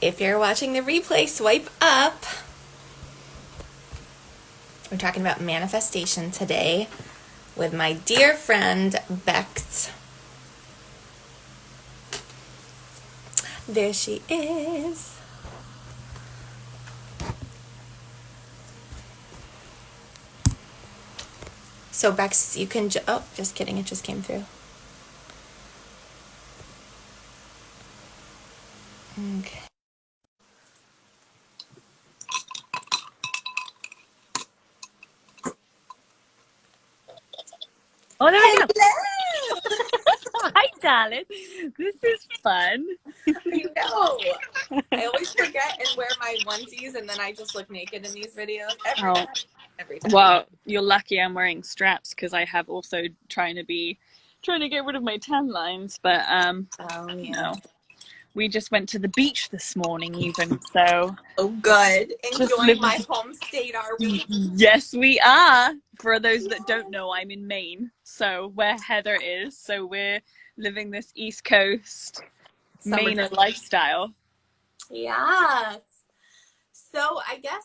If you're watching the replay, swipe up. We're talking about manifestation today with my dear friend Bex. There she is. So Bex, you can oh, just kidding, it just came through. Okay. Oh, there we go. Hello! Hi, darling. This is fun. I know. I always forget and wear my onesies, and then I just look naked in these videos every time. Well, you're lucky I'm wearing straps because I have also trying to get rid of my tan lines. But you know, we just went to the beach this morning, even so. Oh, good. Enjoying my living. home state, are we? Yes, we are. For those that don't know, I'm in Maine, so where Heather is. So we're living this East Coast Maine lifestyle. Yes. So I guess,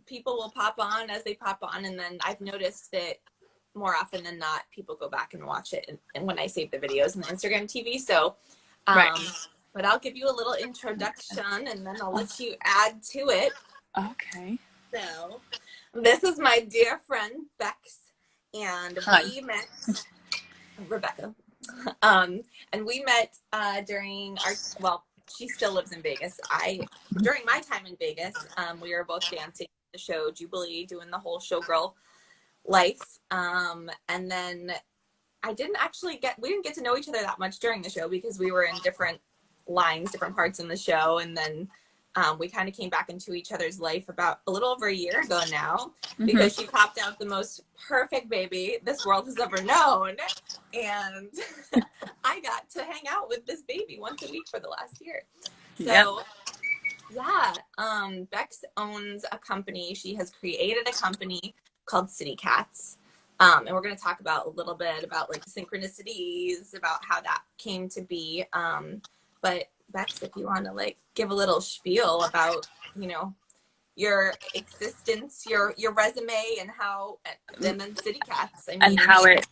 people will pop on as they pop on, and then I've noticed that more often than not, people go back and watch it, and when I save the videos in the Instagram TV. So, Right. But I'll give you a little introduction, and then I'll let you add to it. Okay. So, this is my dear friend Bex, and we met Rebecca. And we met during she still lives in Vegas. During my time in Vegas, we were both dancing the show Jubilee, doing the whole showgirl life. And then we didn't get to know each other that much during the show because we were in different lines, different parts in the show. And then we kind of came back into each other's life about a little over a year ago now, because she popped out the most perfect baby this world has ever known. And I got to hang out with this baby once a week for the last year. So, Bex owns a company. She has created a company called City Katz. And we're going to talk about a little bit about like synchronicities, about how that came to be. But Bex, if you want to like give a little spiel about, your existence, your resume, and then City Katz. And how it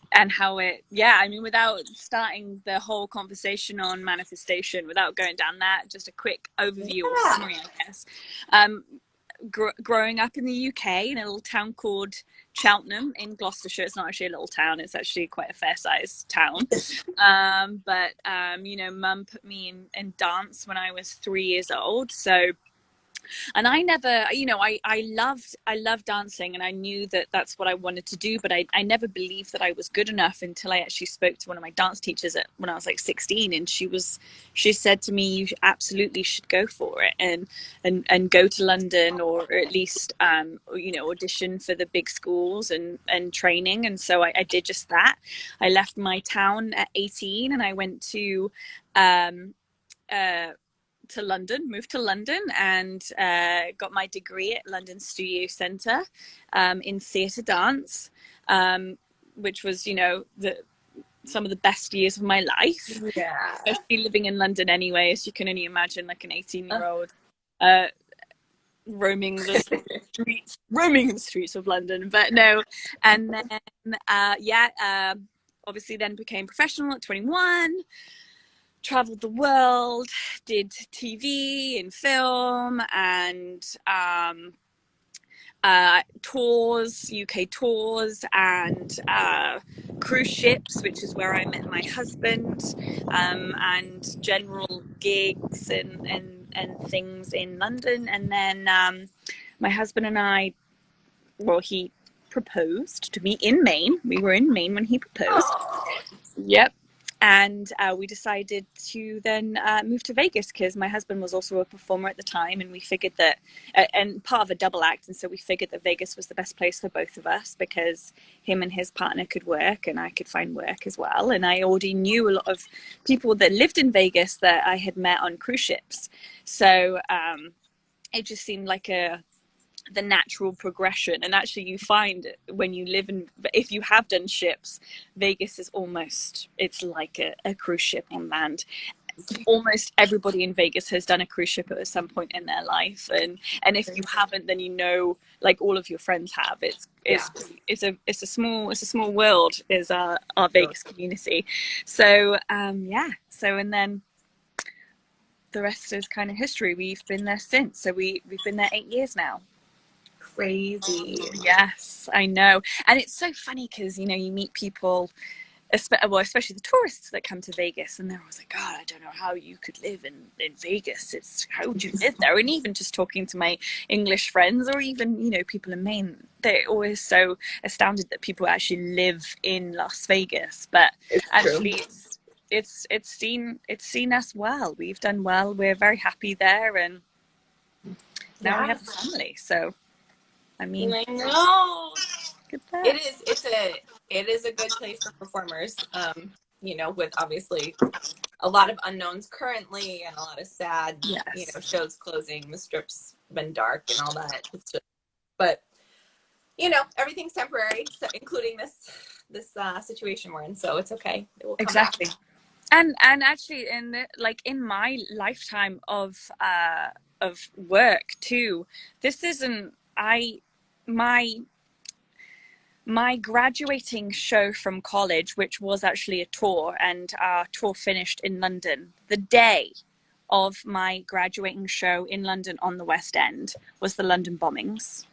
without starting the whole conversation on manifestation, without going down that, just a quick overview or summary, I guess. Growing up in the UK in a little town called Cheltenham in Gloucestershire. It's not actually a little town, it's actually quite a fair-sized town. But Mum put me in dance when I was 3 years old. So, and I never, I loved dancing, and I knew that that's what I wanted to do, but I never believed that I was good enough until I actually spoke to one of my dance teachers when I was like 16, and she said to me, you absolutely should go for it and go to London, or at least audition for the big schools and training. And so I did just that. I left my town at 18 and I went to London, moved to London, and got my degree at London Studio Centre in theatre dance, which was, some of the best years of my life. Yeah. Especially living in London anyway, as you can only imagine, like an 18-year-old roaming the streets of London. But no, and then obviously then became professional at 21. Traveled the world, did TV and film and tours, UK tours, and cruise ships, which is where I met my husband, and general gigs and things in London. And then my husband and I, he proposed to me in Maine. We were in Maine when he proposed. Oh. Yep. And we decided to then move to Vegas because my husband was also a performer at the time, and we figured that, and part of a double act, and so we figured that Vegas was the best place for both of us because him and his partner could work and I could find work as well. And I already knew a lot of people that lived in Vegas that I had met on cruise ships. So it just seemed like the natural progression. And actually you find when you live if you have done ships, Vegas is it's like a cruise ship on land. almost everybody in Vegas has done a cruise ship at some point in their life, and if you haven't, then you know, like all of your friends have. It's a small world, is our Vegas community. So so, and then the rest is kind of history. We've been there since, so we've been there 8 years now. Crazy. Yes, I know. And it's so funny because, you know, you meet people, especially the tourists that come to Vegas, and they're always like, God, I don't know how you could live in Vegas. How would you live there? And even just talking to my English friends, or even, you know, people in Maine, they're always so astounded that people actually live in Las Vegas. But actually, it's seen us well. We've done well. We're very happy there, and now we have a family. So, I mean, I know. It is a good place for performers. You know, with obviously a lot of unknowns currently, and a lot of sad, you know, shows closing. The strip's been dark and all that. It's just, but you know, everything's temporary, so including this situation we're in. So it's okay. It will come back. And actually, in my lifetime of work too, this isn't my graduating show from college, which was actually a tour, and our tour finished in London. The day of my graduating show in London on the West End was the London bombings.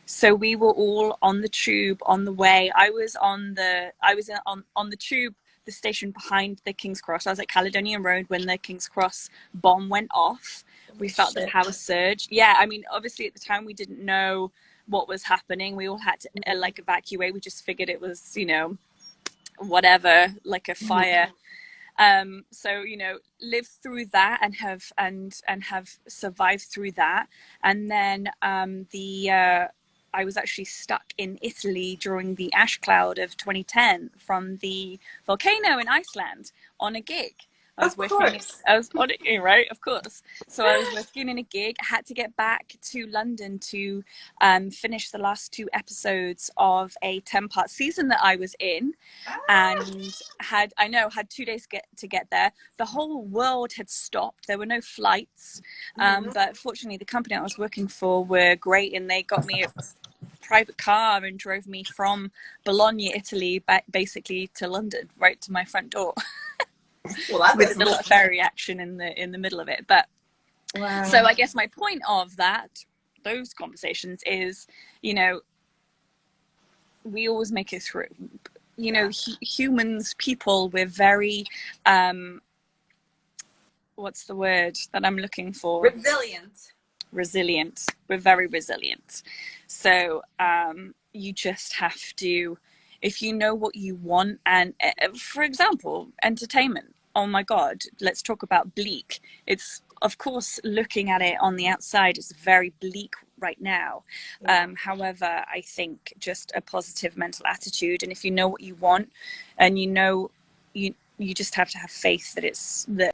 So we were all on the tube on the way. I was on the tube, the station behind the King's Cross. I was at Caledonian Road when the King's Cross bomb went off. We felt the power surge. Yeah, I mean, obviously at the time we didn't know what was happening. We all had to like evacuate. We just figured it was, you know, whatever, like a fire. So, you know, lived through that and have survived through that. And then I was actually stuck in Italy during the ash cloud of 2010 from the volcano in Iceland on a gig. I was on it, right? Of course. So I was working in a gig. I had to get back to London to finish the last 2 episodes of a 10-part season that I was in, and had 2 days to get there. The whole world had stopped. There were no flights, but fortunately, the company I was working for were great, and they got me a private car and drove me from Bologna, Italy, back basically to London, right to my front door. Well, with a little ferry action in the middle of it. But so I guess my point of those conversations is, you know, we always make it through. You know, humans, people, we're very what's the word that I'm looking for? Resilient. We're very resilient. So you just have to, if you know what you want, and for example, entertainment. Oh my God, let's talk about bleak. It's, of course, looking at it on the outside is very bleak right now. However, I think just a positive mental attitude, and if you know what you want, and you know, you just have to have faith that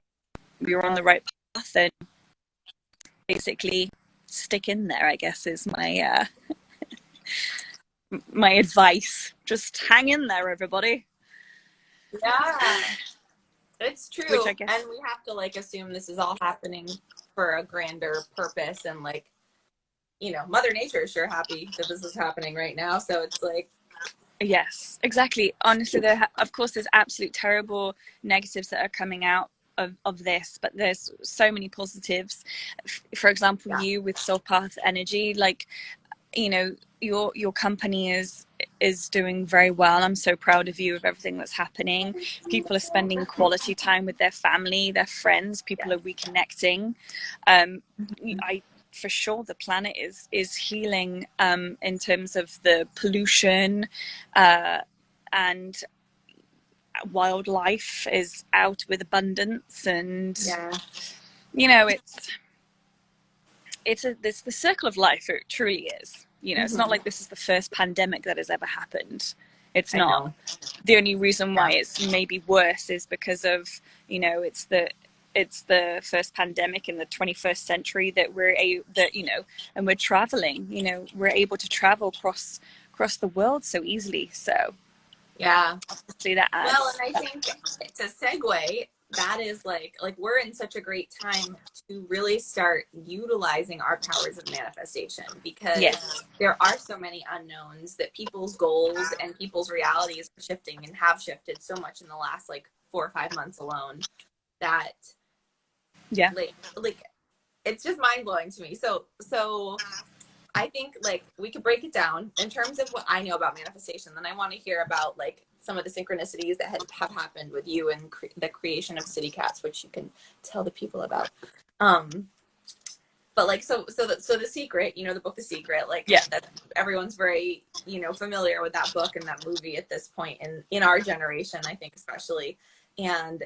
you're on the right path, and basically stick in there, I guess, is my my advice. Just hang in there, everybody. Yeah, it's true. Which I guess, and we have to like assume this is all happening for a grander purpose, and like, you know, Mother Nature is sure happy that this is happening right now. So it's like, yes, exactly. Honestly, of course, there's absolute terrible negatives that are coming out of this, but there's so many positives. For example, you with Soul Path Energy, like, you know, your company is doing very well. I'm so proud of you, of everything that's happening. People are spending quality time with their family, their friends. People are reconnecting. For sure, the planet is healing in terms of the pollution, and wildlife is out with abundance, and you know, it's the circle of life. It truly is. You know, it's not like this is the first pandemic that has ever happened. It's not. The only reason why it's maybe worse is because of, you know, it's the first pandemic in the 21st century that you know, and we're traveling. You know, we're able to travel across the world so easily. So yeah, see that as well, and I think to segue, that is like we're in such a great time to really start utilizing our powers of manifestation, because Yes. there are so many unknowns that people's goals and people's realities are shifting and have shifted so much in the last like 4 or 5 months alone, that Yeah. like it's just mind blowing to me. So I think like we could break it down in terms of what I know about manifestation. Then I want to hear about like some of the synchronicities that have happened with you and the creation of City Katz, which you can tell the people about. But like so the Secret, you know, the book The Secret, like that everyone's very, you know, familiar with that book and that movie at this point in our generation, I think especially. And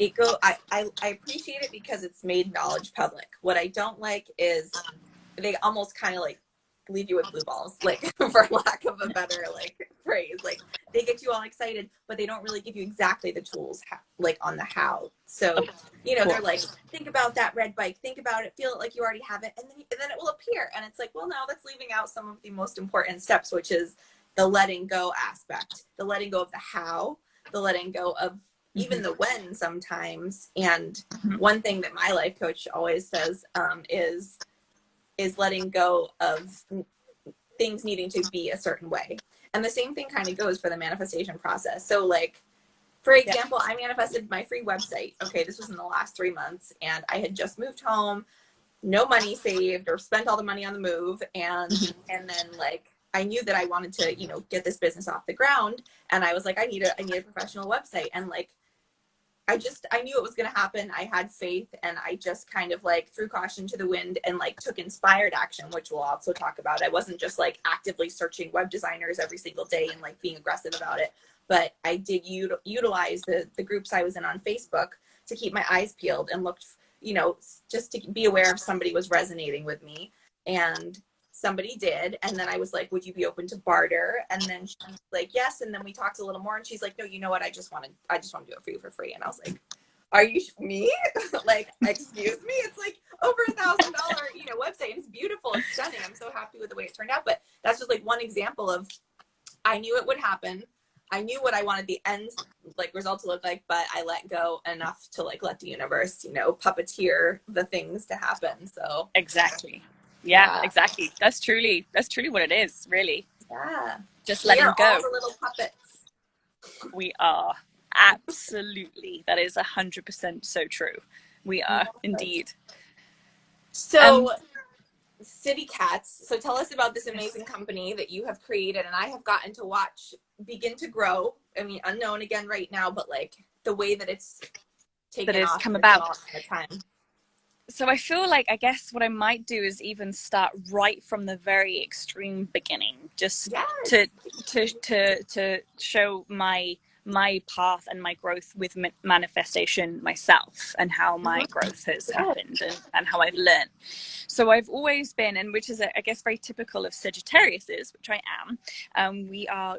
I appreciate it because it's made knowledge public. What I don't like is they almost kind of like leave you with blue balls, like for lack of a better like phrase. Like they get you all excited, but they don't really give you exactly the tools like on the how. So, you know, they're like, think about that red bike, think about it, feel it like you already have it, and then it will appear. And it's like, well, no, that's leaving out some of the most important steps, which is the letting go aspect, the letting go of the how, the letting go of even the when sometimes. And one thing that my life coach always says is letting go of things needing to be a certain way. And the same thing kind of goes for the manifestation process. So like, for example, I manifested my free website. Okay, this was in the last 3 months, and I had just moved home, no money saved or spent all the money on the move. And then like, I knew that I wanted to, you know, get this business off the ground. And I was like, I need a professional website. And like, I knew it was going to happen. I had faith, and I just kind of like threw caution to the wind and like took inspired action, which we'll also talk about. I wasn't just like actively searching web designers every single day and like being aggressive about it, but I did utilize the groups I was in on Facebook to keep my eyes peeled and looked, you know, just to be aware if somebody was resonating with me. And somebody did. And then I was like, would you be open to barter? And then she's like, yes. And then we talked a little more, and she's like, no, you know what? I just want to do it for you for free. And I was like, are you me? Like, excuse me? It's like over $1,000, you know, website. It's beautiful. It's stunning. I'm so happy with the way it turned out. But that's just like one example of, I knew it would happen. I knew what I wanted the end like result to look like, but I let go enough to like let the universe, you know, puppeteer the things to happen. So exactly. Yeah, exactly. That's truly what it is, really. Yeah. Just letting go. All the little puppets. We are. Absolutely. That is 100% so true. We are indeed. So City Katz. So tell us about this amazing company that you have created and I have gotten to watch begin to grow. I mean, unknown again right now, but like the way that it's taken off, come about. Time. So I feel like, I guess what I might do is even start right from the very extreme beginning, just to show my path and my growth with manifestation myself, and how my growth has happened, and how I've learned. So I've always been, and which is I guess very typical of Sagittariuses, which I am. We are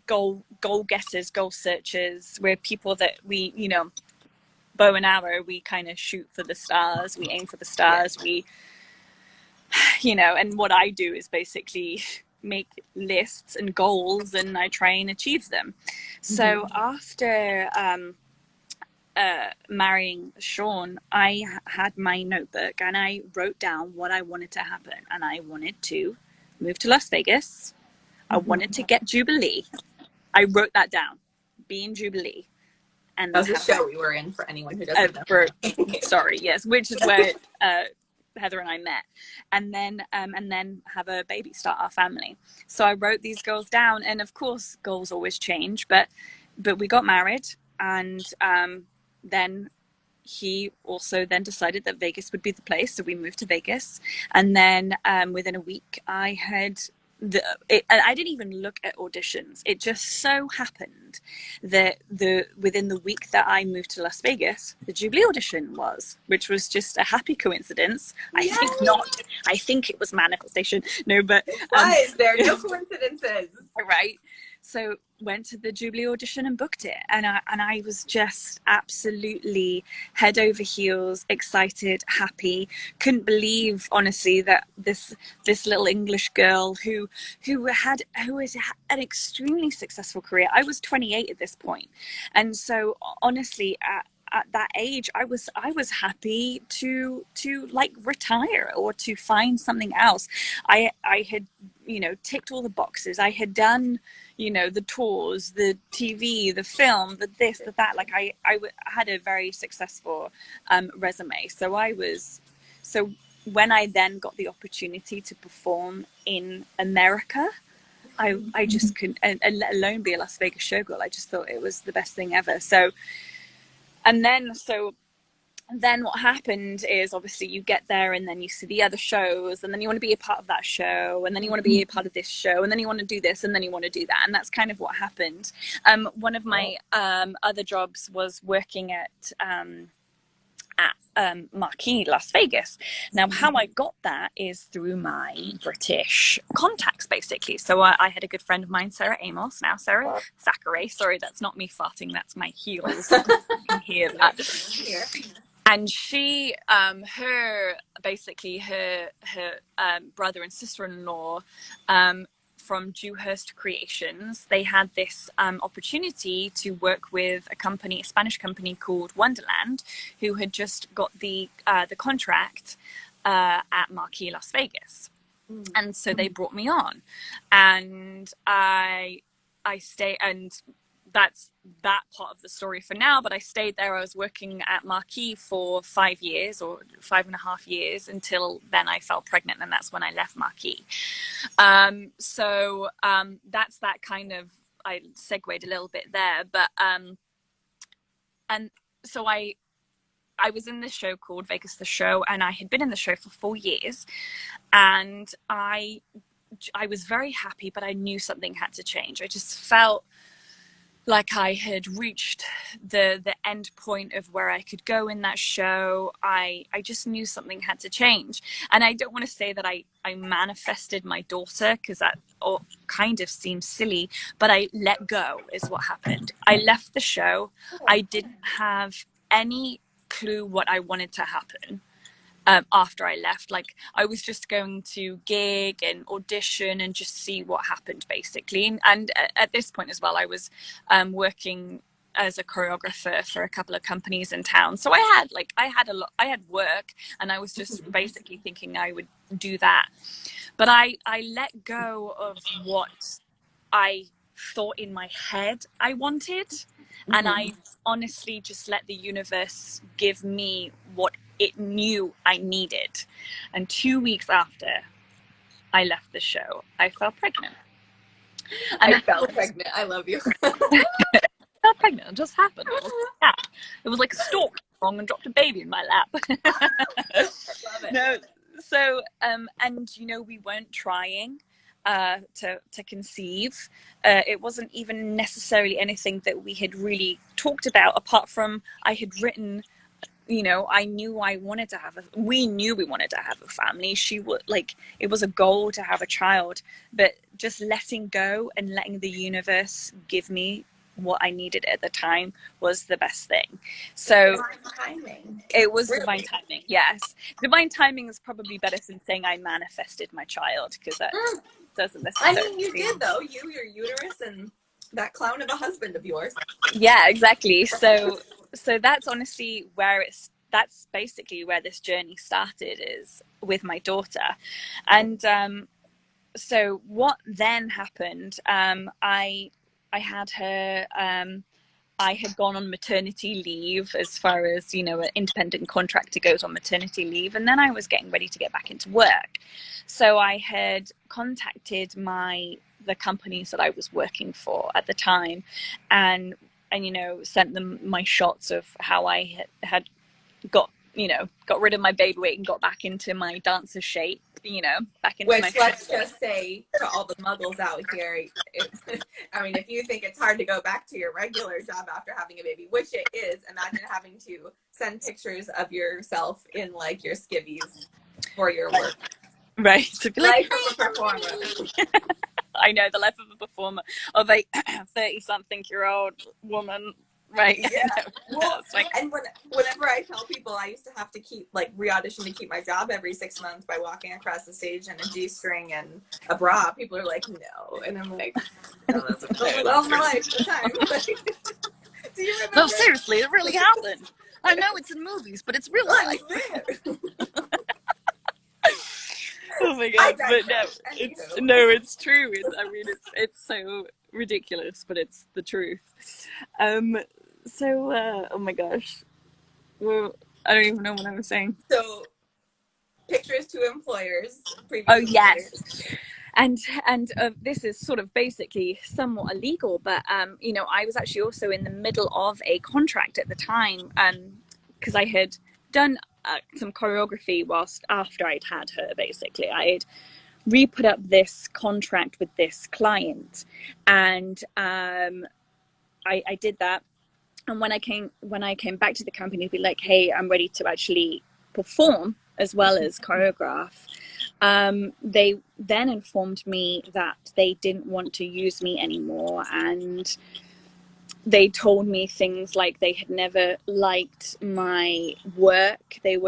goal getters, goal searchers. We're people that we, you know, bow and arrow, we kind of shoot for the stars, we aim for the stars, we, you know, and what I do is basically make lists and goals, and I try and achieve them. So after marrying Sean, I had my notebook and I wrote down what I wanted to happen, and I wanted to move to Las Vegas. I wanted to get Jubilee. I wrote that down, be in Jubilee. And that was a show we were in, for anyone who doesn't know. Sorry, yes, which is where Heather and I met, and then have a baby, start our family. So I wrote these goals down, and of course goals always change, but we got married, and then he also then decided that Vegas would be the place, so we moved to Vegas. And then within a week I had I didn't even look at auditions. It just so happened that within the week that I moved to Las Vegas, the Jubilee audition was, which was just a happy coincidence. I think not. I think it was manifestation. No, but there are no coincidences, right? So went to the Jubilee audition and booked it, and I was just absolutely head over heels, excited, happy. Couldn't believe, honestly, that this little English girl who had an extremely successful career. I was 28 at this point, and so honestly, at that age, I was happy to like retire or to find something else. I had, you know, ticked all the boxes. I had done, you know, the tours, the TV, the film, the this, the that. Like I had a very successful resume. So when I then got the opportunity to perform in America, I just couldn't, and let alone be a Las Vegas showgirl. I just thought it was the best thing ever. So then what happened is, obviously you get there and then you see the other shows, and then you want to be a part of that show, and then you want to be a part of this show, and then you want to do this, and then you want to do that. And that's kind of what happened. One of my other jobs was working at Marquee Las Vegas. Now, how I got that is through my British contacts, basically. So I had a good friend of mine, Sarah Amos, now Sarah Thackeray. Sorry, that's not me farting, that's my heels. You can hear that. And she, her brother and sister-in-law, from Dewhurst Creations, they had this opportunity to work with a Spanish company called Wonderland, who had just got the contract at Marquee Las Vegas. And so they brought me on, and I stayed, and that's that part of the story for now. But I stayed there. I was working at Marquee for 5 years, or 5.5 years, until then I fell pregnant, and that's when I left Marquee. So that's that kind of, I segued a little bit there, but and so I was in this show called Vegas the Show, and I had been in the show for 4 years, and I was very happy, but I knew something had to change. I just felt like I had reached the end point of where I could go in that show. I just knew something had to change. And I don't want to say that I manifested my daughter, because that kind of seems silly, but I let go is what happened. I left the show. I didn't have any clue what I wanted to happen. After I left, like I was just going to gig and audition and just see what happened, basically. And at this point as well, I was working as a choreographer for a couple of companies in town. So I had work, and I was just basically thinking I would do that. But I let go of what I thought in my head I wanted. And I honestly just let the universe give me what it knew I needed. And 2 weeks after I left the show, I fell pregnant. And I fell pregnant. I love you. I fell pregnant. It just happened. It was like a stork wrong and dropped a baby in my lap. I love it. No, so and you know, we weren't trying to conceive. It wasn't even necessarily anything that we had really talked about, apart from I had written, you know, I knew I wanted to have we knew we wanted to have a family. She would, like, it was a goal to have a child, but just letting go and letting the universe give me what I needed at the time was the best thing. So divine timing. It was really? Divine timing. Yes. Divine timing is probably better than saying I manifested my child, because that doesn't necessarily. I mean, you did though. Your uterus and that clown of a husband of yours. Yeah, exactly. So that's honestly that's basically where this journey started, is with my daughter. And so what then happened, I had her, I had gone on maternity leave, as far as, you know, an independent contractor goes on maternity leave, and then I was getting ready to get back into work. So I had contacted the companies that I was working for at the time, and you know, sent them my shots of how I had got rid of my baby weight and got back into my dancer shape, you know, back into Which, let's just say to all the muggles out here, I mean, if you think it's hard to go back to your regular job after having a baby, which it is, imagine having to send pictures of yourself in like your skivvies for your work. Right. To be like, life of a performer. I know, the life of a performer, of a 30-something-year-old woman. Right. Yeah. Well, like, and whenever I tell people I used to have to keep re-audition to keep my job every 6 months by walking across the stage in a G-string and a bra, people are like, no. And I'm like, no, that's my life at the time. Do you remember? No, seriously, it really happened. I know it's in movies, but it's real life. Oh my god! But it's true. It's so ridiculous, but it's the truth. Oh my gosh. Well, I don't even know what I was saying. So, pictures to employers. Oh yes. And this is sort of basically somewhat illegal, but you know, I was actually also in the middle of a contract at the time, because I had done some choreography after I'd had her. Basically, I had re-put up this contract with this client, and I did that. And when I came back to the company to be like, hey, I'm ready to actually perform as well as choreograph, they then informed me that they didn't want to use me anymore, and they told me things like they had never liked my work. They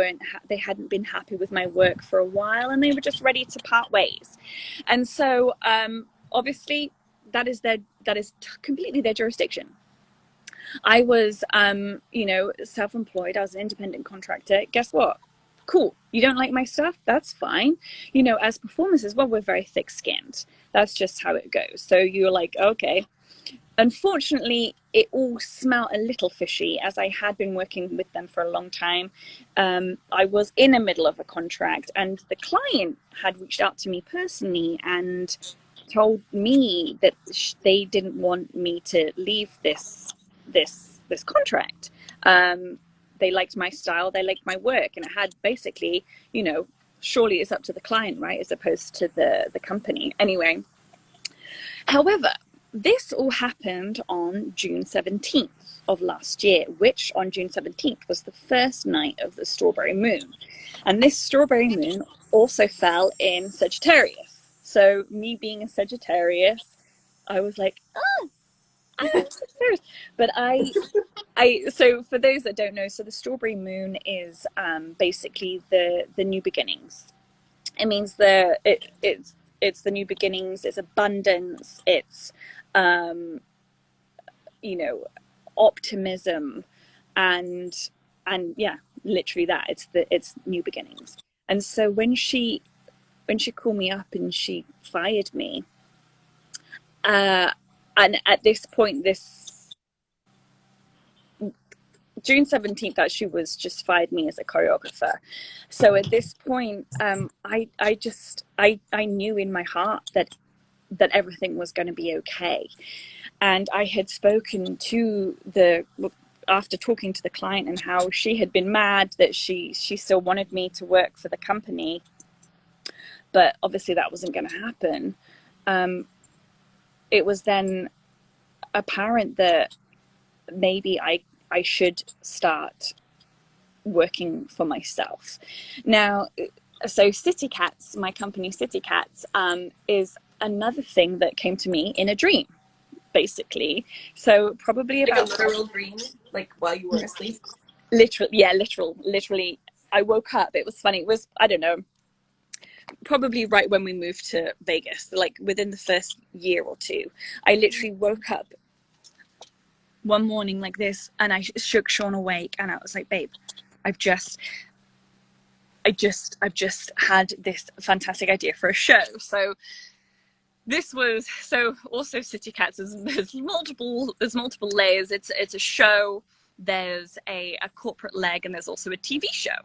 hadn't been happy with my work for a while, and they were just ready to part ways. And so obviously that is completely their jurisdiction. I was you know, self-employed. I was an independent contractor. Guess what? Cool. You don't like my stuff? That's fine. You know, as performers as well, we're very thick-skinned. That's just how it goes. So you're like, okay. Unfortunately, it all smelled a little fishy, as I had been working with them for a long time. I was in the middle of a contract, and the client had reached out to me personally and told me that they didn't want me to leave this contract. They liked my style, they liked my work, and it had basically, you know, surely it's up to the client, right, as opposed to the company. Anyway, however, this all happened on June 17th of last year, which on June 17th was the first night of the strawberry moon. And this strawberry moon also fell in Sagittarius. So me being a Sagittarius, I was like, oh, I'm Sagittarius. But so for those that don't know, so the strawberry moon is basically the new beginnings. It means it's the new beginnings, it's abundance, it's you know, optimism, and yeah, literally that. It's new beginnings. And so when she called me up and she fired me, and at this point, this June 17th, actually was just fired me as a choreographer. So at this point, I knew in my heart that everything was going to be okay. And I had spoken to after talking to the client, and how she had been mad that she still wanted me to work for the company, but obviously that wasn't going to happen. It was then apparent that maybe I should start working for myself. Now, so City Katz, my company City Katz, is another thing that came to me in a dream, basically. So probably like about a literal dream, like while you were asleep. Literally. I woke up. It was funny. It was, I don't know, probably right when we moved to Vegas, like within the first year or two. I literally woke up one morning like this, and I shook Sean awake, and I was like, babe, I've just had this fantastic idea for a show. So this was, so also City Katz, there's multiple layers. It's a show, there's a corporate leg, and there's also a TV show,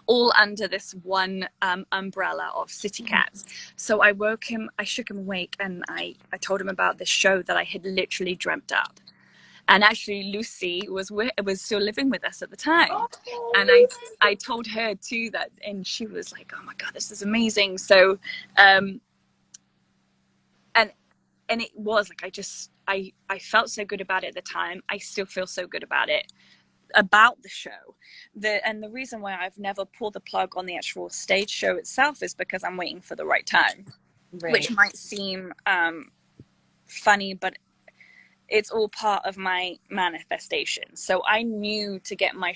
all under this one umbrella of City Katz. So I woke him, I shook him awake, and I told him about this show that I had literally dreamt up. And actually Lucy was still living with us at the time. Oh. And I told her too that, and she was like, oh my God, this is amazing. So and it was like, I felt so good about it at the time. I still feel so good about it, about the show. And the reason why I've never pulled the plug on the actual stage show itself is because I'm waiting for the right time. Right. Which might seem funny, but it's all part of my manifestation. So I knew to get my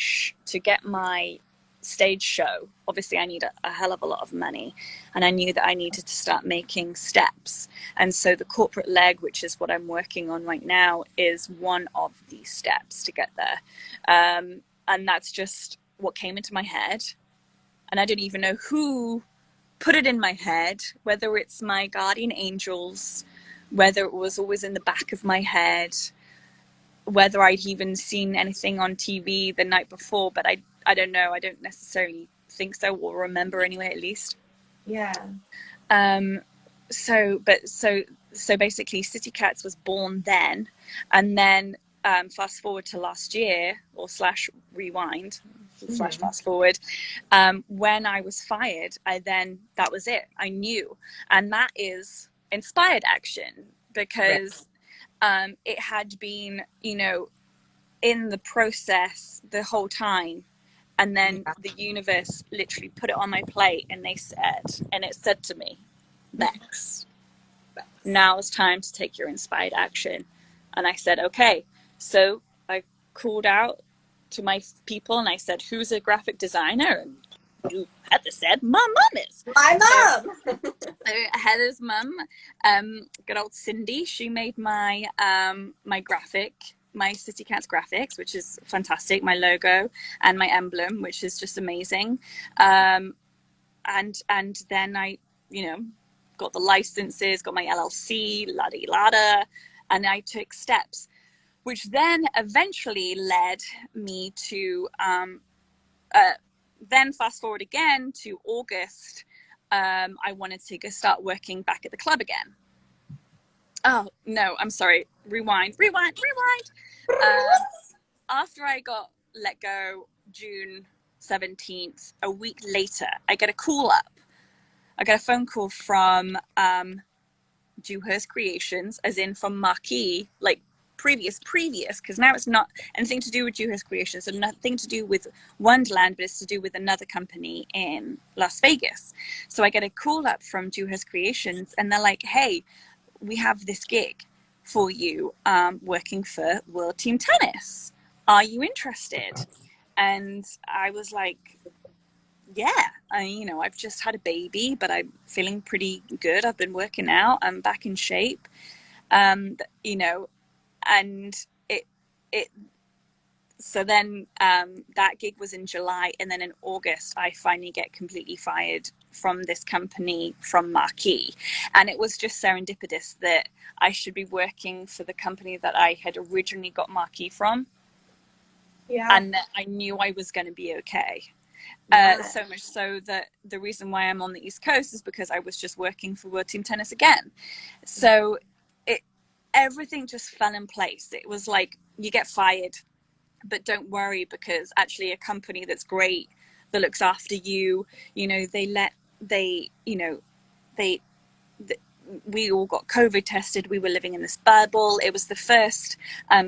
stage show, obviously I need a hell of a lot of money, and I knew that I needed to start making steps. And so the corporate leg, which is what I'm working on right now, is one of these steps to get there. And that's just what came into my head, and I don't even know who put it in my head, whether it's my guardian angels, whether it was always in the back of my head, whether I'd even seen anything on TV the night before, but I don't know. I don't necessarily think so, or remember anyway, at least. Yeah. So basically City Katz was born then, and then fast forward to last year, or slash rewind, slash fast forward, when I was fired, that was it. I knew. And that is inspired action, because it had been, in the process the whole time. And then the universe literally put it on my plate, and it said to me, Bex, now it's time to take your inspired action. And I said, okay. So I called out to my people and I said, who's a graphic designer? And Heather said, my mum is. My mum! So Heather's mum, good old Cindy, she made my my City Katz graphics, which is fantastic, my logo and my emblem, which is just amazing. And then I, got the licenses, got my LLC, la-di-la-da, and I took steps, which then eventually led me to, then fast forward again to August, I wanted to go start working back at the club again. Oh, no, I'm sorry. Rewind. After I got let go June 17th, a week later, I get a call up. I got a phone call from Dewhurst Creations, as in from Marquee, like previous, because now it's not anything to do with Dewhurst Creations and nothing to do with Wonderland, but it's to do with another company in Las Vegas. So I get a call up from Dewhurst Creations, and they're like, hey, we have this gig for you, working for World Team Tennis. Are you interested? And I was like, yeah, I've just had a baby, but I'm feeling pretty good. I've been working out. I'm back in shape. And so then that gig was in July, and then in August I finally get completely fired from this company, from Marquee. And it was just serendipitous that I should be working for the company that I had originally got Marquee from. Yeah. And that I knew I was going to be okay. Yeah. So much so that the reason why I'm on the East Coast is because I was just working for World Team Tennis again. So everything just fell in place. It was like, you get fired, but don't worry, because actually a company that's great, that looks after you, we all got COVID tested. We were living in this bubble. It was the first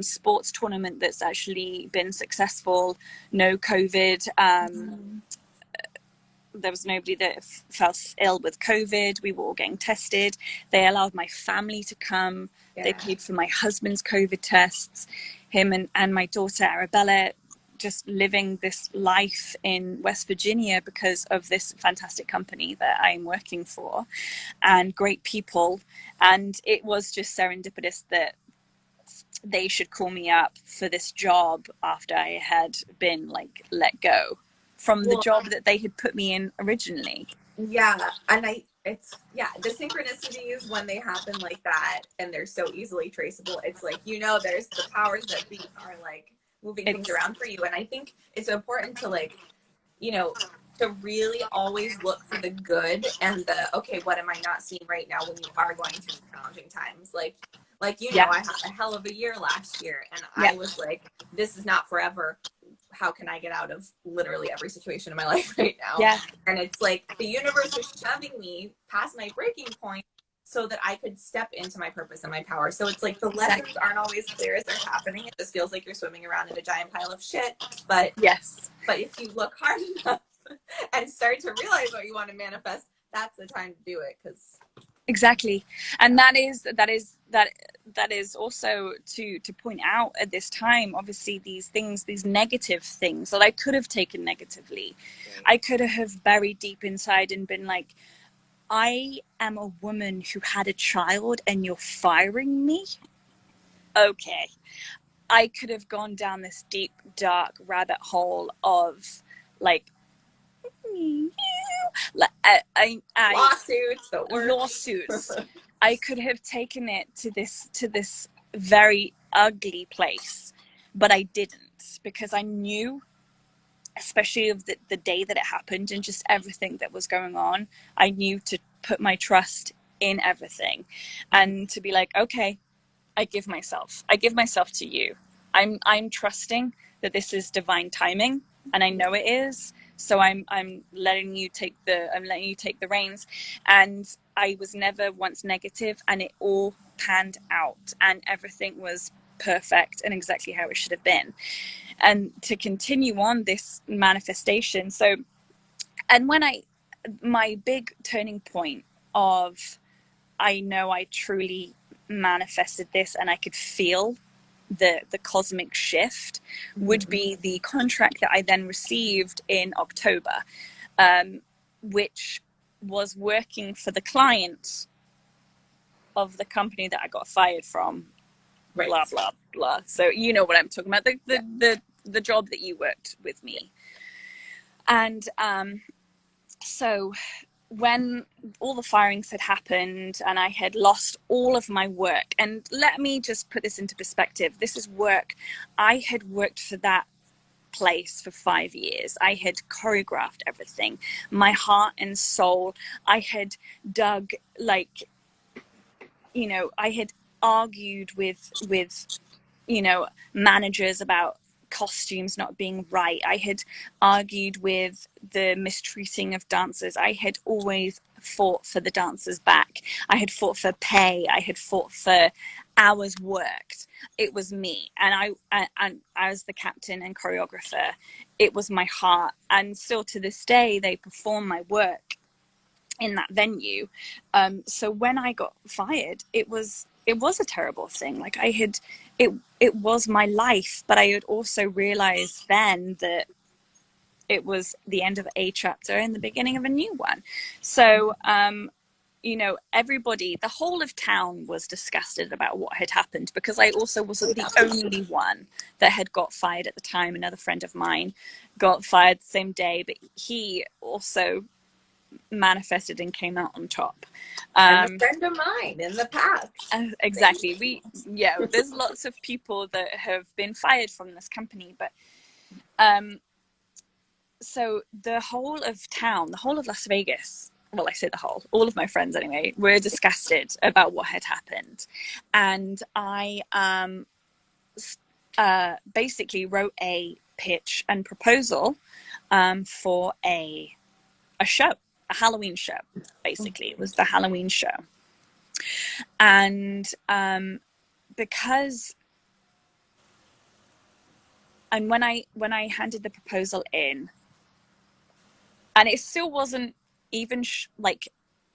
sports tournament that's actually been successful. No COVID. There was nobody that fell ill with COVID. We were all getting tested. They allowed my family to come. Yeah. They paid for my husband's COVID tests. Him and my daughter Arabella, just living this life in West Virginia because of this fantastic company that I'm working for, and great people. And it was just serendipitous that they should call me up for this job after I had been let go from the job that they had put me in originally. Yeah. And the synchronicities, when they happen like that and they're so easily traceable, it's like, there's the powers that be are like moving things around for you. And I think it's important to to really always look for the good and okay, what am I not seeing right now when you are going through challenging times? I had a hell of a year last year, and I was like, this is not forever. How can I get out of literally every situation in my life right now? Yeah. And it's like the universe was shoving me past my breaking point so that I could step into my purpose and my power. So it's like the lessons aren't always clear as they're happening. It just feels like you're swimming around in a giant pile of shit. But but if you look hard enough and start to realize what you want to manifest, that's the time to do it, because Exactly. And that is also to point out at this time, obviously, these things, these negative things that I could have taken negatively. Right. I could have buried deep inside and been like, I am a woman who had a child and you're firing me? Okay. I could have gone down this deep, dark rabbit hole of like, lawsuits. I could have taken it to this very ugly place, but I didn't, because I knew, especially of the day that it happened and just everything that was going on, I knew to put my trust in everything and to be like, okay, I give myself to you. I'm trusting that this is divine timing, and I know it is. So I'm letting you take the reins. And I was never once negative, and it all panned out, and everything was perfect and exactly how it should have been. And to continue on this manifestation. So, and my big turning point of, I know I truly manifested this and I could feel the cosmic shift, would be the contract that I then received in October, which was working for the client of the company that I got fired from. Right. Blah blah blah. So you know what I'm talking about, the job that you worked with me. And so when all the firings had happened and I had lost all of my work, and let me just put this into perspective, this is work. I had worked for that place for 5 years. I had choreographed everything, my heart and soul. I had dug, like, you know, I had argued with you know, managers about costumes not being right. I had argued with the mistreating of dancers. I had always fought for the dancers back. I had fought for pay. I had fought for hours worked. It was me, and I was the captain and choreographer. It was my heart, and still to this day they perform my work in that venue. So when I got fired, it was a terrible thing. Like, it was my life, but I had also realized then that it was the end of a chapter and the beginning of a new one. So, you know, everybody, the whole of town was disgusted about what had happened, because I also wasn't the only one that had got fired at the time. Another friend of mine got fired the same day, but he also manifested and came out on top. And a friend of mine in the past. Exactly. There's lots of people that have been fired from this company, but so the whole of town, the whole of Las Vegas, well, I say the whole, all of my friends anyway, were disgusted about what had happened. And I basically wrote a pitch and proposal for a show, a Halloween show. Basically, it was the Halloween show. And because, and when I handed the proposal in, and it still wasn't even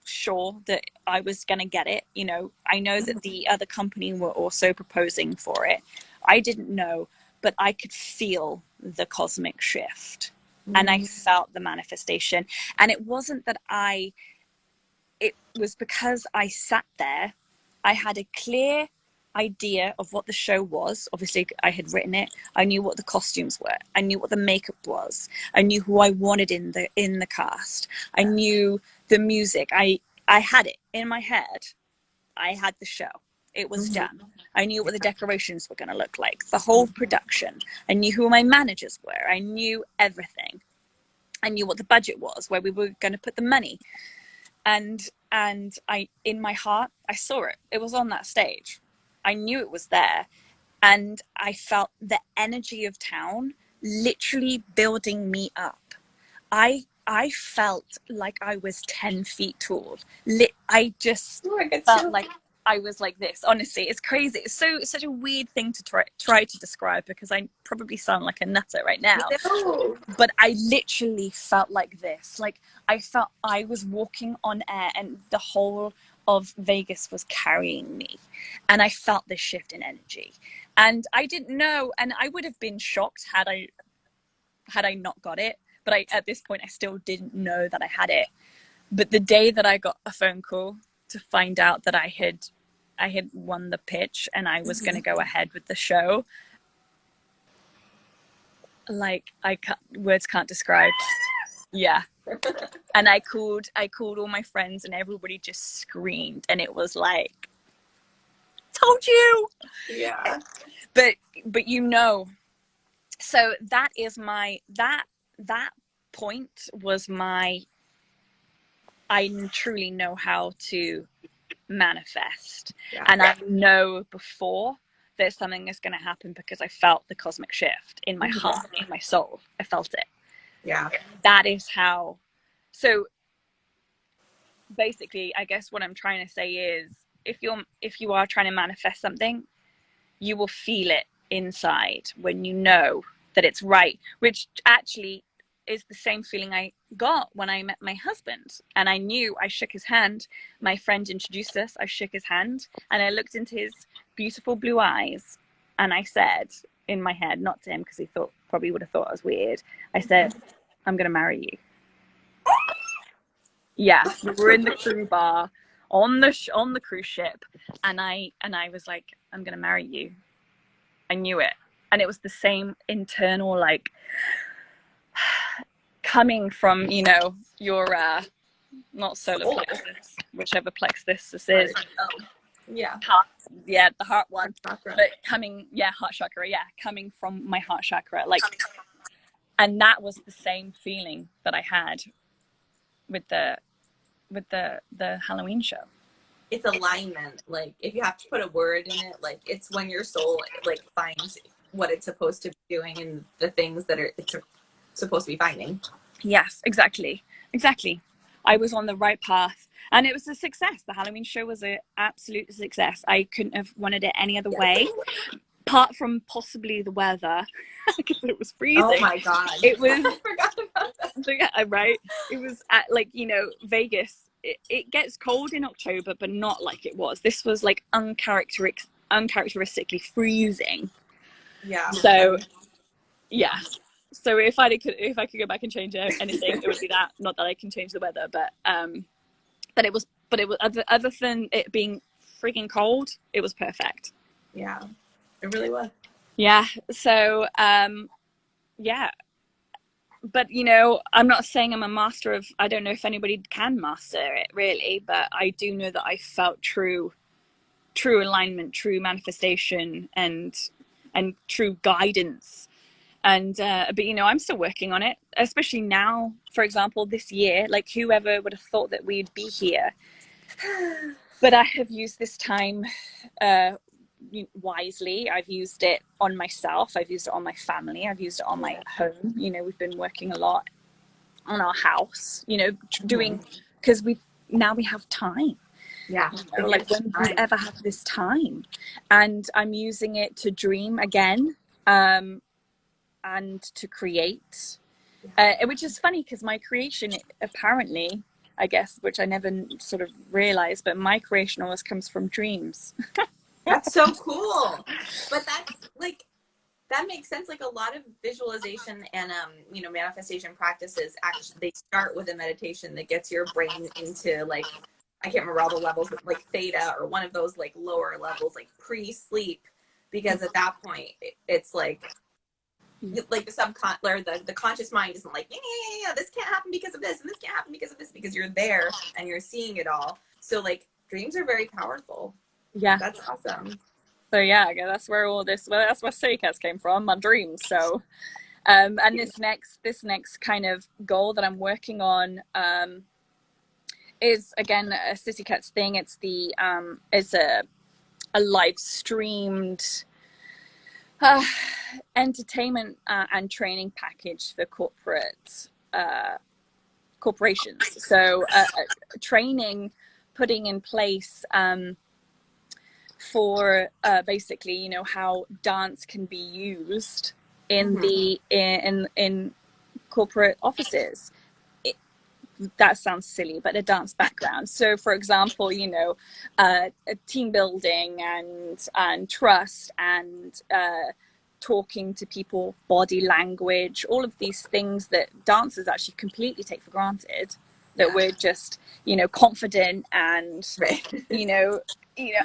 sure that I was going to get it. You know, I know that the other company were also proposing for it. I didn't know, but I could feel the cosmic shift. And I felt the manifestation. And it wasn't that it was because I sat there, I had a clear idea of what the show was. Obviously, I had written it. I knew what the costumes were. I knew what the makeup was. I knew who I wanted in the cast. I knew the music. I had it in my head. I had the show. It was done. I knew what the decorations were going to look like, the whole production. I knew who my managers were. I knew everything. I knew what the budget was, where we were going to put the money. And I, in my heart, I saw it. It was on that stage. I knew it was there. And I felt the energy of town literally building me up. I felt like I was 10 feet tall. I just felt like I was like this. Honestly, it's crazy. It's such a weird thing to try to describe, because I probably sound like a nutter right now. No. But I literally felt like this. Like, I felt I was walking on air, and the whole of Vegas was carrying me, and I felt this shift in energy, and I didn't know, and I would have been shocked had I not got it, but at this point I still didn't know that I had it. But the day that I got a phone call to find out that I had won the pitch and I was going to go ahead with the show, like words can't describe. Yeah. And I called all my friends and everybody just screamed, and it was like, told you. Yeah. But so that is that point was I truly know how to manifest. Yeah. And I know before there's something that's going to happen because I felt the cosmic shift in my heart, in my soul. I felt it. Yeah. That is how. So basically, I guess what I'm trying to say is, if you are trying to manifest something, you will feel it inside when you know that it's right, which actually is the same feeling I got when I met my husband. And I knew, I shook his hand. My friend introduced us. I shook his hand and I looked into his beautiful blue eyes. And I said in my head, not to him, because he probably would have thought I was weird. I said, I'm going to marry you. Yeah. We were in the crew bar on the cruise ship. And I was like, I'm going to marry you. I knew it. And it was the same internal, like, coming from, your not solar plexus, whichever plexus this is. Yeah. The heart one. But heart chakra. Yeah, coming from my heart chakra, like, and that was the same feeling that I had with the Halloween show. It's alignment. Like, if you have to put a word in it, like, it's when your soul like finds what it's supposed to be doing and the things that it's supposed to be finding. Yes, exactly. I was on the right path, and it was a success. The Halloween show was an absolute success. I couldn't have wanted it any other way, apart from possibly the weather, because it was freezing. Oh my god! It was. I forgot about that. Yeah, right. It was at, like, Vegas. It gets cold in October, but not like it was. This was like uncharacteristically freezing. Yeah. So, yeah. So if I could go back and change anything, it would be that. Not that I can change the weather, but it was other than it being freaking cold, it was perfect. Yeah, it really was. Yeah. So yeah. But I'm not saying I'm a master of. I don't know if anybody can master it really, but I do know that I felt true alignment, true manifestation, and true guidance. And but I'm still working on it, especially now. For example, this year, like, whoever would have thought that we'd be here? But I have used this time wisely. I've used it on myself. I've used it on my family. I've used it on my home. We've been working a lot on our house. Doing, because we have time. Yeah. Like, when do you ever have this time? And I'm using it to dream again. And to create, which is funny because my creation, apparently, I guess, which I never sort of realized, but my creation always comes from dreams. That's so cool. But that's like, that makes sense. Like, a lot of visualization and manifestation practices, actually they start with a meditation that gets your brain into, like, I can't remember all the levels, but like theta or one of those like lower levels, like pre-sleep, because at that point it's like the the conscious mind isn't like, yeah, this can't happen because of this, and this can't happen because of this, because you're there and you're seeing it all. So, like, dreams are very powerful. Yeah, that's awesome. So yeah, that's where that's where City Katz came from, my dreams. So and this next kind of goal that I'm working on is, again, a City Katz thing. It's it's a live streamed entertainment and training package for corporations. So training, putting in place for basically, how dance can be used in in corporate offices. that sounds silly, but a dance background. So for example, you know, team building and trust and talking to people, body language, all of these things that dancers actually completely take for granted, that we're just, you know, confident and you know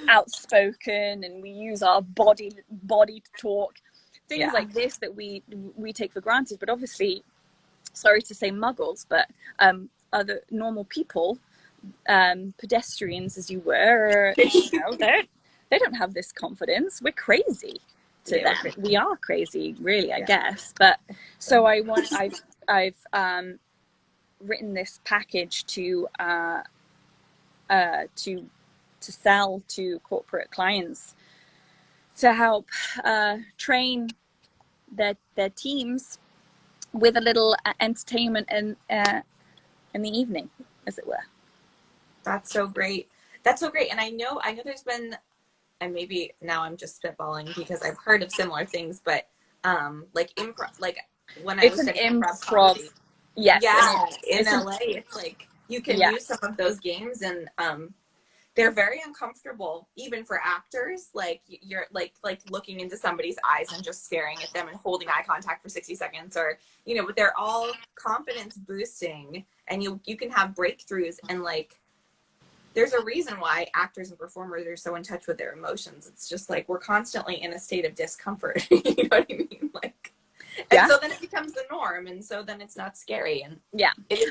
outspoken, and we use our body to talk, things like this that we take for granted. But obviously, sorry to say muggles, but other normal people, pedestrians as you were, you know, they don't have this confidence. We're crazy to them. We are crazy, really, I guess. But so I've written this package to sell to corporate clients to help train their teams with a little entertainment in the evening, as it were. That's so great. That's so great. And I know there's been, and maybe now I'm just spitballing because I've heard of similar things, but like improv, like when I was studying improv comedy, yes, in LA, it's like you can use some of those games, and they're very uncomfortable even for actors. Like you're like looking into somebody's eyes and just staring at them and holding eye contact for 60 seconds, or you know, but they're all confidence boosting, and you can have breakthroughs. And like there's a reason why actors and performers are so in touch with their emotions. It's just like we're constantly in a state of discomfort. You know what I mean? Like, and so then it becomes the norm, and so then it's not scary. And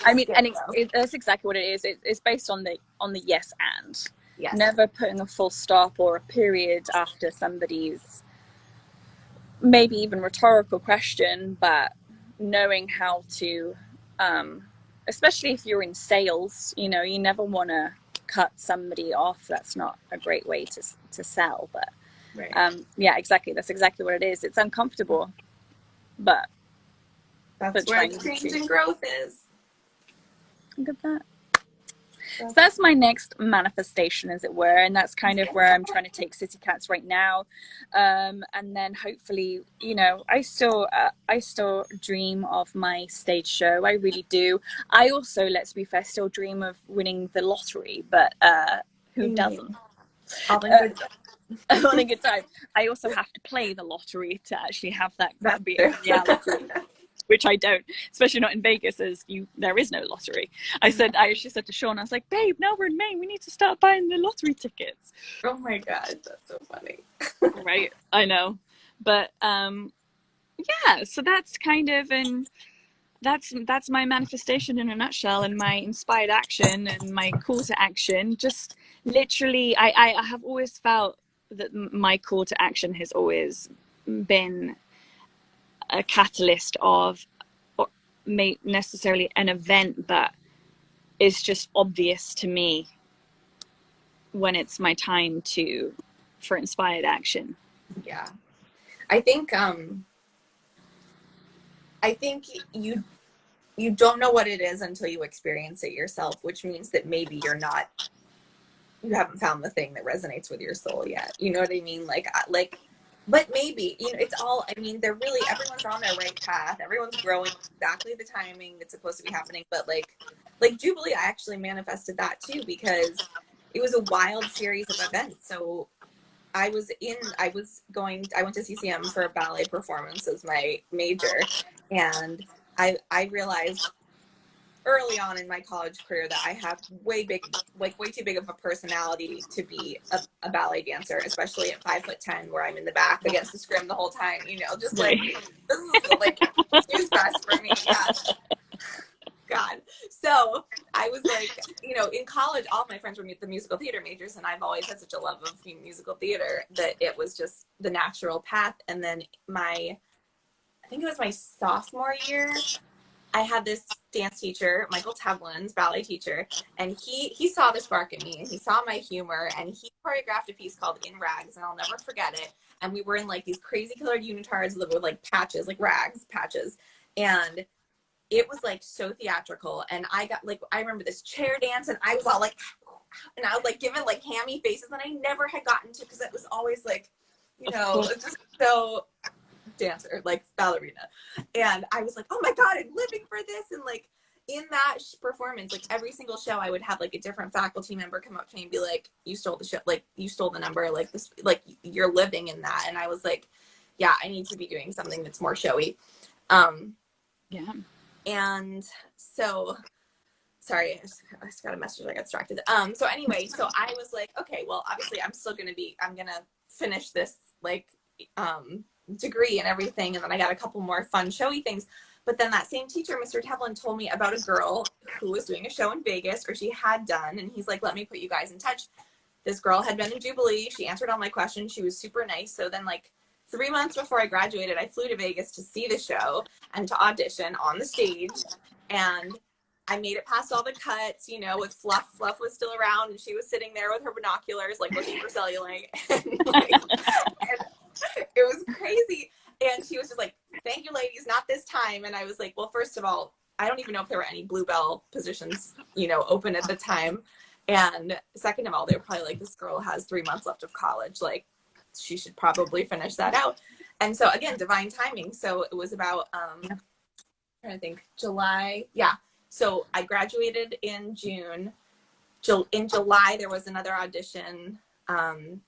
I mean, and that's exactly what it is. It's based on the yes and. Yes. Never putting a full stop or a period after somebody's maybe even rhetorical question, but knowing how to, especially if you're in sales, you know, you never want to cut somebody off. That's not a great way to sell. But exactly. That's exactly what it is. It's uncomfortable, but that's where change and growth is. Look at that. So that's my next manifestation, as it were, and that's kind of where I'm trying to take City Katz right now. And then hopefully, you know, I still dream of my stage show. I really do. I also, let's be fair, still dream of winning the lottery, but who doesn't? All in a good time. I also have to play the lottery to actually have that be a reality. Which I don't, especially not in Vegas, as there is no lottery. I actually said to Sean, I was like, babe, now we're in Maine, we need to start buying the lottery tickets. Oh my God, that's so funny. Right, I know. But so that's kind of, and that's my manifestation in a nutshell, and my inspired action and my call to action. Just literally, I have always felt that my call to action has always been a catalyst of, or may necessarily an event, but it's just obvious to me when it's my time for inspired action. Yeah, I think you don't know what it is until you experience it yourself, which means that maybe you haven't found the thing that resonates with your soul yet. You know what I mean? But maybe, you know, it's all, I mean, everyone's on their right path. Everyone's growing exactly the timing that's supposed to be happening. But like Jubilee, I actually manifested that too, because it was a wild series of events. So I went to CCM for a ballet performance as my major. And I realized early on in my college career that I have way too big of a personality to be a ballet dancer, especially at 5'10", where I'm in the back against the scrim the whole time. You know, just like this is like snooze fest for me. Yeah. God. So I was like, you know, in college, all my friends were the musical theater majors, and I've always had such a love of musical theater that it was just the natural path. And then I think it was my sophomore year, I had this dance teacher, Michael Tevlin's ballet teacher, and he saw the spark in me, and he saw my humor, and he choreographed a piece called In Rags, and I'll never forget it. And we were in like these crazy colored unitards with like patches, like rags patches, and it was like so theatrical. And I remember this chair dance, and I was all like, and I was like giving like hammy faces, and I never had gotten to, because it was always like, you know, just so dancer, like ballerina. And I was like, oh my God, I'm living for this. And like, in that performance, like every single show, I would have like a different faculty member come up to me and be like, you stole the show, like you stole the number, like this, like you're living in that. And I was like, yeah, I need to be doing something that's more showy. Yeah. And so, sorry, I just got a message. I got distracted. So anyway, so I was like, okay, well, obviously I'm going to finish this like, degree and everything. And then I got a couple more fun showy things. But then that same teacher, Mr. Tevlin, told me about a girl who was doing a show in Vegas, or she had done. And he's like, let me put you guys in touch. This girl had been in Jubilee. She answered all my questions. She was super nice. So then like 3 months before I graduated, I flew to Vegas to see the show and to audition on the stage. And I made it past all the cuts, you know, with Fluff. Fluff was still around, and she was sitting there with her binoculars, like looking for cellulite. And, like, and it was crazy. And she was just like, thank you, ladies, not this time. And I was like, well, first of all, I don't even know if there were any Bluebell positions, you know, open at the time. And second of all, they were probably like, this girl has 3 months left of college. Like, she should probably finish that out. And so again, divine timing. So it was about, I'm trying to think, July. Yeah. So I graduated in June. In July, there was another audition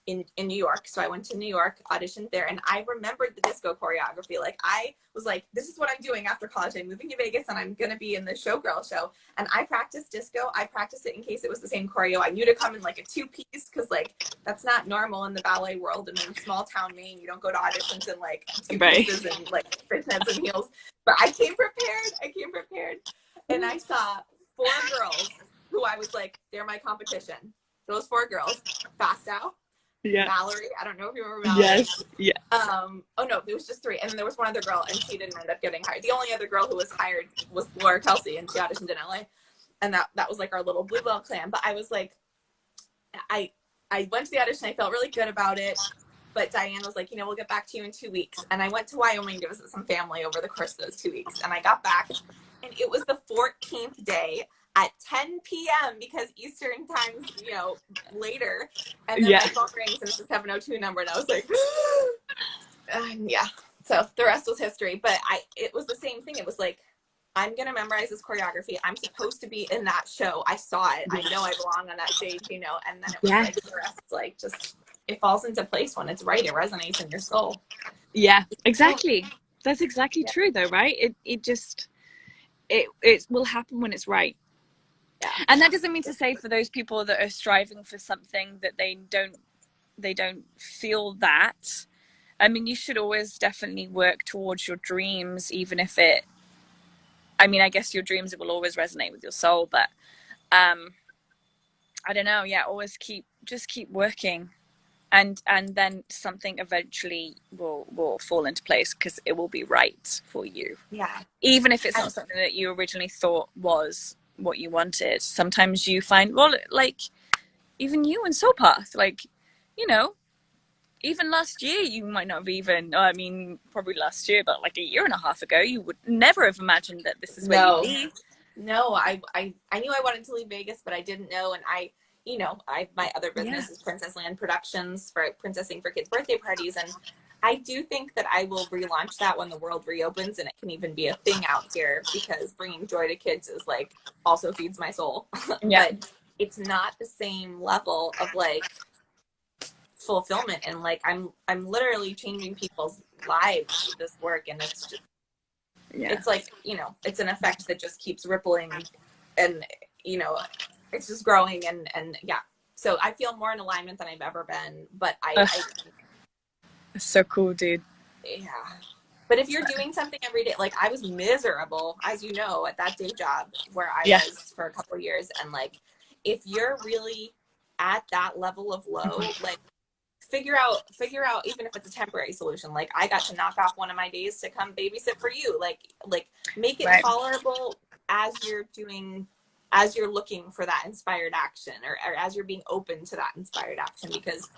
in New York. So I went to New York, auditioned there, and I remembered the disco choreography. Like, I was like, this is what I'm doing after college. I'm moving to Vegas and I'm going to be in the Showgirl show. And I practiced disco. I practiced it in case it was the same choreo. I knew to come in like a 2-piece, because like that's not normal in the ballet world. And in small town Maine, you don't go to auditions in like 2 pieces and like fishnets and heels. But I came prepared. And I saw 4 girls who I was like, they're my competition. Those 4 girls, Fastow, Mallory. I don't know if you remember Mallory. Yes. Yeah. Oh no, there was just 3, and then there was one other girl, and she didn't end up getting hired. The only other girl who was hired was Laura Kelsey, and she auditioned in LA, and that was like our little Bluebell clan. But I was like, I went to the audition. I felt really good about it. But Diane was like, you know, we'll get back to you in 2 weeks. And I went to Wyoming to visit some family over the course of those 2 weeks. And I got back, and it was the 14th day at 10 p.m. because Eastern time's, you know, later. And then my phone rings, and it's a 702 number. And I was like, yeah. So the rest was history. But it was the same thing. It was like, I'm going to memorize this choreography. I'm supposed to be in that show. I saw it. I know I belong on that stage, you know. And then it was like, the rest is like just, it falls into place when it's right. It resonates in your soul. Yeah, exactly. That's exactly true though, right? It just, it will happen when it's right. Yeah. And that doesn't mean to say for those people that are striving for something that they don't feel that. I mean, you should always definitely work towards your dreams, even if I mean, I guess your dreams will always resonate with your soul, but I don't know. Yeah, always keep working. And then something eventually will fall into place, because it will be right for you. Yeah. Even if it's not something that you originally thought was what you wanted. Sometimes you find, well, like even you in Soul Path, like, you know, even last year you might not have even, I mean, probably last year, but like a year and a half ago, you would never have imagined that this is where you'd be. No, I knew I wanted to leave Vegas, but I didn't know. And my other business is Princess Land Productions, for princessing for kids' birthday parties. And I do think that I will relaunch that when the world reopens and it can even be a thing out here, because bringing joy to kids is like also feeds my soul. But it's not the same level of like fulfillment. And like, I'm literally changing people's lives with this work. And it's just, it's like, you know, it's an effect that just keeps rippling, and, you know, it's just growing. And yeah. So I feel more in alignment than I've ever been, but it's so cool, dude. Yeah. But if you're doing something every day, like I was miserable, as you know, at that day job where I was for a couple of years. And like, if you're really at that level of low, like figure out, even if it's a temporary solution, like I got to knock off one of my days to come babysit for you. Like make it tolerable as you're looking for that inspired action, or as you're being open to that inspired action, because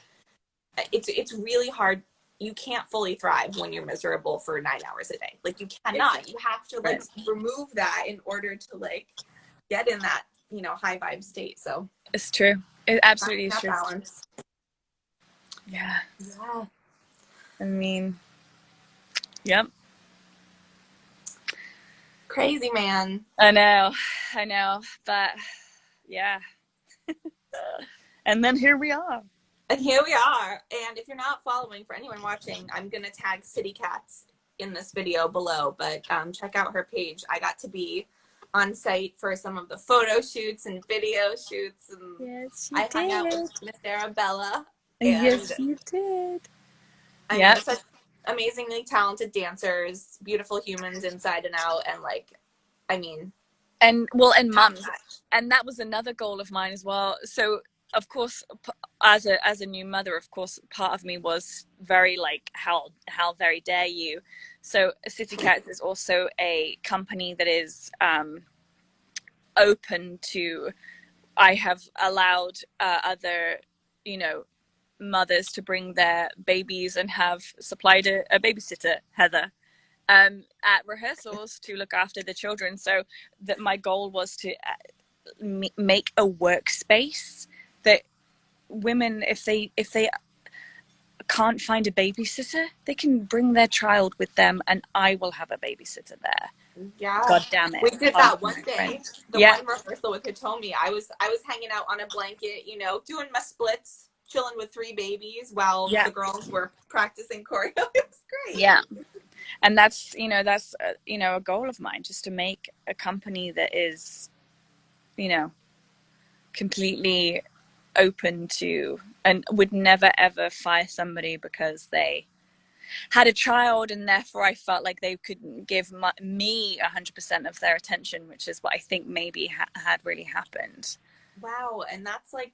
it's really hard. You can't fully thrive when you're miserable for 9 hours a day. Like you cannot. You have to like remove that in order to like get in that, you know, high vibe state. So it's true. It absolutely is true. Balance. Yeah. I mean, yep. Crazy, man. I know, but yeah. And then here we are. And here we are. And if you're not following, for anyone watching, I'm going to tag City Katz in this video below, but check out her page. I got to be on site for some of the photo shoots and video shoots. And yes, I hung out with Miss Arabella. Yes, you did. I mean, such amazingly talented dancers, beautiful humans inside and out, and like, I mean, and mums, and that was another goal of mine as well. So of course, as a new mother, of course, part of me was very like, how very dare you. So City Katz is also a company that is open to, I have allowed other, mothers to bring their babies and have supplied a babysitter, Heather, at rehearsals to look after the children. So that my goal was to make a workspace that women, if they can't find a babysitter, they can bring their child with them, and I will have a babysitter there. Yeah. God damn it. We did that one day. The one rehearsal with Hitomi, I was hanging out on a blanket, doing my splits, chilling with 3 babies while the girls were practicing choreo. It was great. Yeah. And that's a goal of mine, just to make a company that is, completely open to, and would never ever fire somebody because they had a child and therefore I felt like they couldn't give me 100% of their attention, which is what I think maybe had really happened. Wow. And that's like,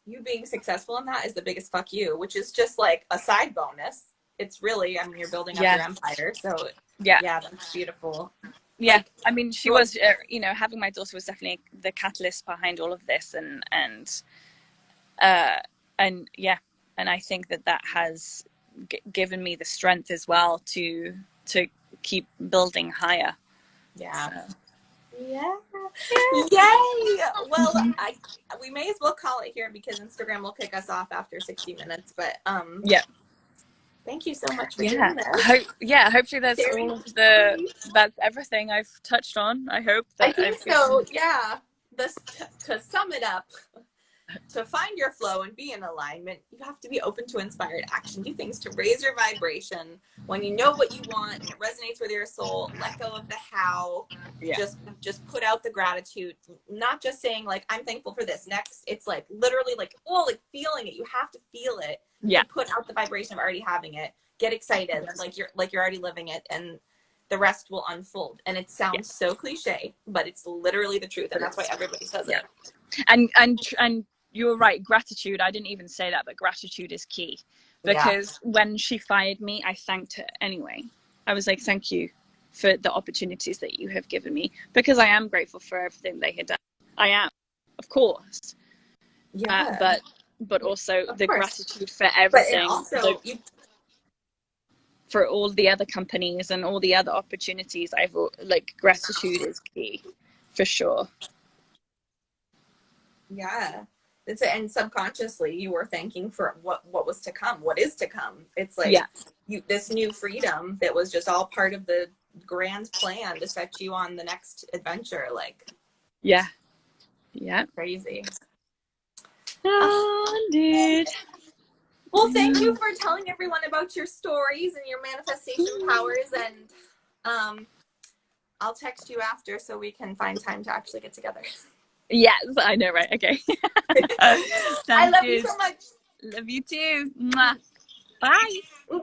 you being successful in that is the biggest fuck you, which is just like a side bonus. It's really, I mean, you're building up your empire. So yeah, that's beautiful. Yeah. Like, I mean, she was, having my daughter was definitely the catalyst behind all of this. And I think that has given me the strength as well to keep building higher. Yeah. So. Yeah. Yay! Well, we may as well call it here because Instagram will kick us off after 60 minutes. But thank you so much for doing this. Hopefully that's all of that's everything I've touched on. I hope that I think so. Yeah. To sum it up, to find your flow and be in alignment, you have to be open to inspired action. Do things to raise your vibration. When you know what you want and it resonates with your soul, let go of the how. Yeah. Just put out the gratitude. Not just saying like, I'm thankful for this. Next, it's like literally like, feeling it. You have to feel it. Yeah. Put out the vibration of already having it. Get excited. Like you're already living it, and the rest will unfold. And it sounds so cliche, but it's literally the truth, and that's why everybody says it. And you're right, gratitude. I didn't even say that, but gratitude is key. Because when she fired me, I thanked her anyway. I was like, thank you for the opportunities that you have given me, because I am grateful for everything they had done. I am, of course. Yeah. But also the gratitude for everything. But also, for all the other companies and all the other opportunities, gratitude is key, for sure. Yeah. And subconsciously you were thanking for what was to come, what is to come. It's like this new freedom that was just all part of the grand plan to set you on the next adventure. Crazy. Oh, dude. Well, thank you for telling everyone about your stories and your manifestation powers, and I'll text you after so we can find time to actually get together. Yes, I know, right? Okay. I love you so much. Love you too. Mwah. Bye. Bye.